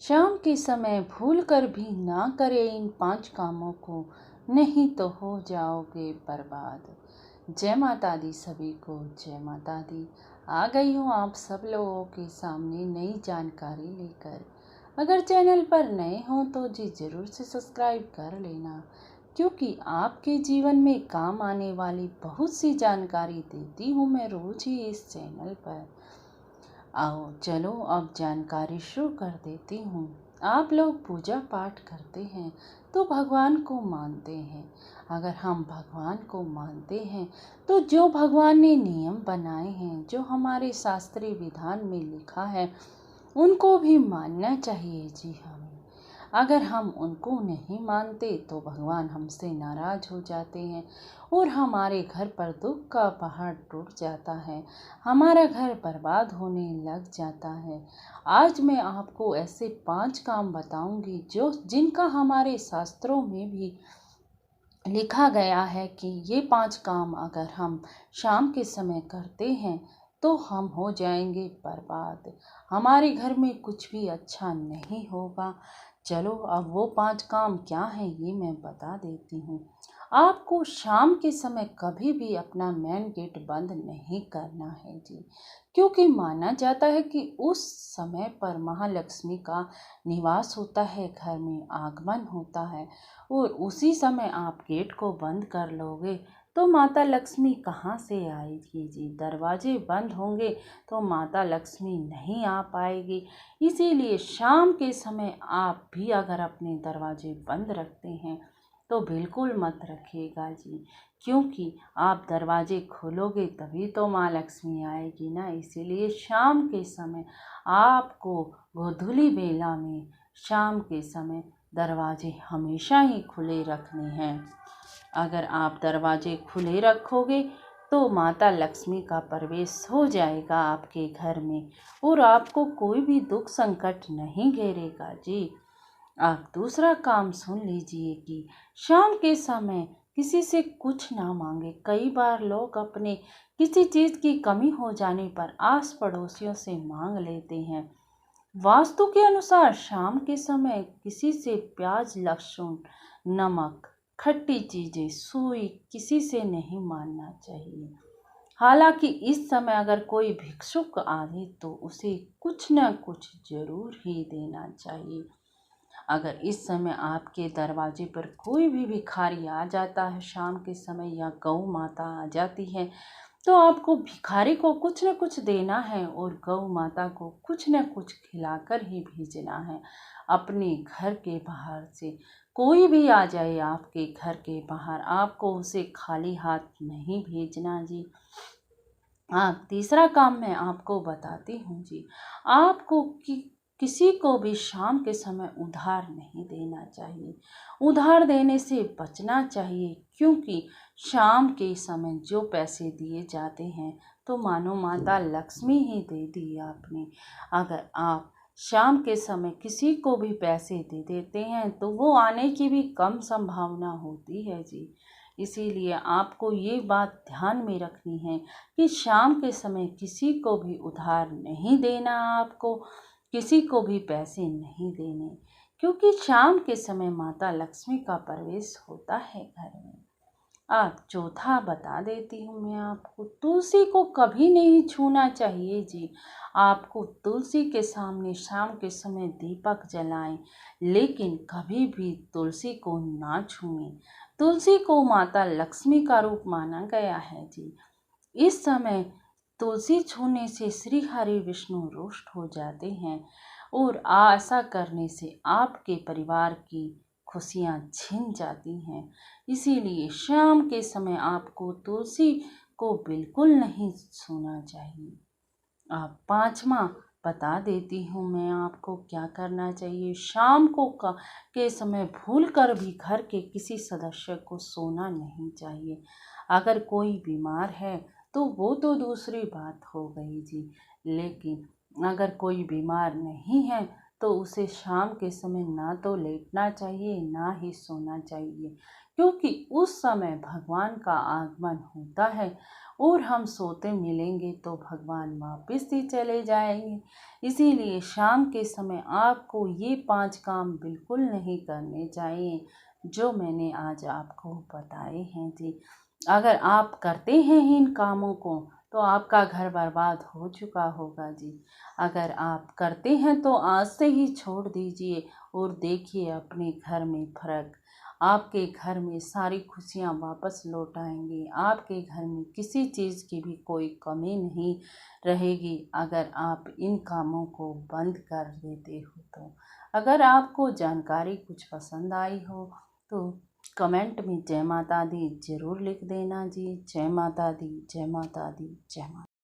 शाम के समय भूल कर भी ना करे इन 5 कामों को, नहीं तो हो जाओगे बर्बाद। जय माता दी सभी को, जय माता दी। आ गई हूँ आप सब लोगों के सामने नई जानकारी लेकर। अगर चैनल पर नए हों तो जी ज़रूर से सब्सक्राइब कर लेना, क्योंकि आपके जीवन में काम आने वाली बहुत सी जानकारी देती हूँ मैं रोज़ ही इस चैनल पर। आओ चलो अब जानकारी शुरू कर देती हूँ। आप लोग पूजा पाठ करते हैं तो भगवान को मानते हैं। अगर हम भगवान को मानते हैं तो जो भगवान ने नियम बनाए हैं, जो हमारे शास्त्रीय विधान में लिखा है, उनको भी मानना चाहिए जी हमें। अगर हम उनको नहीं मानते तो भगवान हमसे नाराज हो जाते हैं और हमारे घर पर दुख का पहाड़ टूट जाता है, हमारा घर बर्बाद होने लग जाता है। आज मैं आपको ऐसे 5 काम बताऊंगी जिनका हमारे शास्त्रों में भी लिखा गया है कि ये 5 काम अगर हम शाम के समय करते हैं तो हम हो जाएंगे बर्बाद। हमारे घर में कुछ भी अच्छा नहीं होगा। चलो अब वो 5 काम क्या हैं ये मैं बता देती हूँ। आपको शाम के समय कभी भी अपना मेन गेट बंद नहीं करना है जी, क्योंकि माना जाता है कि उस समय पर महालक्ष्मी का निवास होता है, घर में आगमन होता है। और उसी समय आप गेट को बंद कर लोगे तो माता लक्ष्मी कहाँ से आएगी जी। दरवाजे बंद होंगे तो माता लक्ष्मी नहीं आ पाएगी। इसीलिए शाम के समय आप भी अगर अपने दरवाजे बंद रखते हैं तो बिल्कुल मत रखिएगा जी, क्योंकि आप दरवाजे खोलोगे तभी तो माँ लक्ष्मी आएगी ना। इसीलिए शाम के समय आपको गोधूली बेला में शाम के समय दरवाजे हमेशा ही खुले रखने हैं। अगर आप दरवाजे खुले रखोगे तो माता लक्ष्मी का प्रवेश हो जाएगा आपके घर में और आपको कोई भी दुख संकट नहीं घेरेगा जी। आप दूसरा काम सुन लीजिए कि शाम के समय किसी से कुछ ना मांगे। कई बार लोग अपने किसी चीज़ की कमी हो जाने पर आस पड़ोसियों से मांग लेते हैं। वास्तु के अनुसार शाम के समय किसी से प्याज, लहसुन, नमक, खट्टी चीजें, सुई किसी से नहीं मांगना चाहिए। हालांकि इस समय अगर कोई भिक्षुक आए तो उसे कुछ न कुछ जरूर ही देना चाहिए। अगर इस समय आपके दरवाजे पर कोई भी भिखारी आ जाता है शाम के समय, या गौ माता आ जाती है, तो आपको भिखारी को कुछ न कुछ देना है और गौ माता को कुछ न कुछ खिलाकर ही भेजना है। अपने घर के बाहर से कोई भी आ जाए आपके घर के बाहर, आपको उसे खाली हाथ नहीं भेजना जी। तीसरा काम मैं आपको बताती हूँ जी। आपको किसी को भी शाम के समय उधार नहीं देना चाहिए। उधार देने से बचना चाहिए, क्योंकि शाम के समय जो पैसे दिए जाते हैं तो मानो माता लक्ष्मी ही दे दी आपने। अगर आप शाम के समय किसी को भी पैसे दे देते हैं तो वो आने की भी कम संभावना होती है जी। इसीलिए आपको ये बात ध्यान में रखनी है कि शाम के समय किसी को भी उधार नहीं देना, आपको किसी को भी पैसे नहीं देने, क्योंकि शाम के समय माता लक्ष्मी का प्रवेश होता है घर में। चौथा बता देती हूँ मैं आपको, तुलसी को कभी नहीं छूना चाहिए जी। आपको तुलसी के सामने शाम के समय दीपक जलाएं, लेकिन कभी भी तुलसी को ना छुएं। तुलसी को माता लक्ष्मी का रूप माना गया है जी। इस समय तुलसी छूने से श्री हरि विष्णु रुष्ट हो जाते हैं और ऐसा करने से आपके परिवार की खुशियाँ छिन जाती हैं। इसीलिए शाम के समय आपको तुलसी को बिल्कुल नहीं छूना चाहिए। पांचवा बता देती हूँ मैं आपको क्या करना चाहिए। शाम को के समय भूल कर भी घर के किसी सदस्य को सोना नहीं चाहिए। अगर कोई बीमार है तो वो तो दूसरी बात हो गई जी, लेकिन अगर कोई बीमार नहीं है तो उसे शाम के समय ना तो लेटना चाहिए ना ही सोना चाहिए, क्योंकि उस समय भगवान का आगमन होता है और हम सोते मिलेंगे तो भगवान वापस ही चले जाएंगे। इसीलिए शाम के समय आपको ये 5 काम बिल्कुल नहीं करने चाहिए जो मैंने आज आपको बताए हैं जी। अगर आप करते हैं इन कामों को तो आपका घर बर्बाद हो चुका होगा जी। अगर आप करते हैं तो आज से ही छोड़ दीजिए और देखिए अपने घर में फर्क। आपके घर में सारी खुशियाँ वापस लौट आएंगी। आपके घर में किसी चीज़ की भी कोई कमी नहीं रहेगी अगर आप इन कामों को बंद कर देते हो तो। अगर आपको जानकारी कुछ पसंद आई हो तो कमेंट में जय माता दी ज़रूर लिख देना जी। जय माता दी, जय माता दी, जय माता।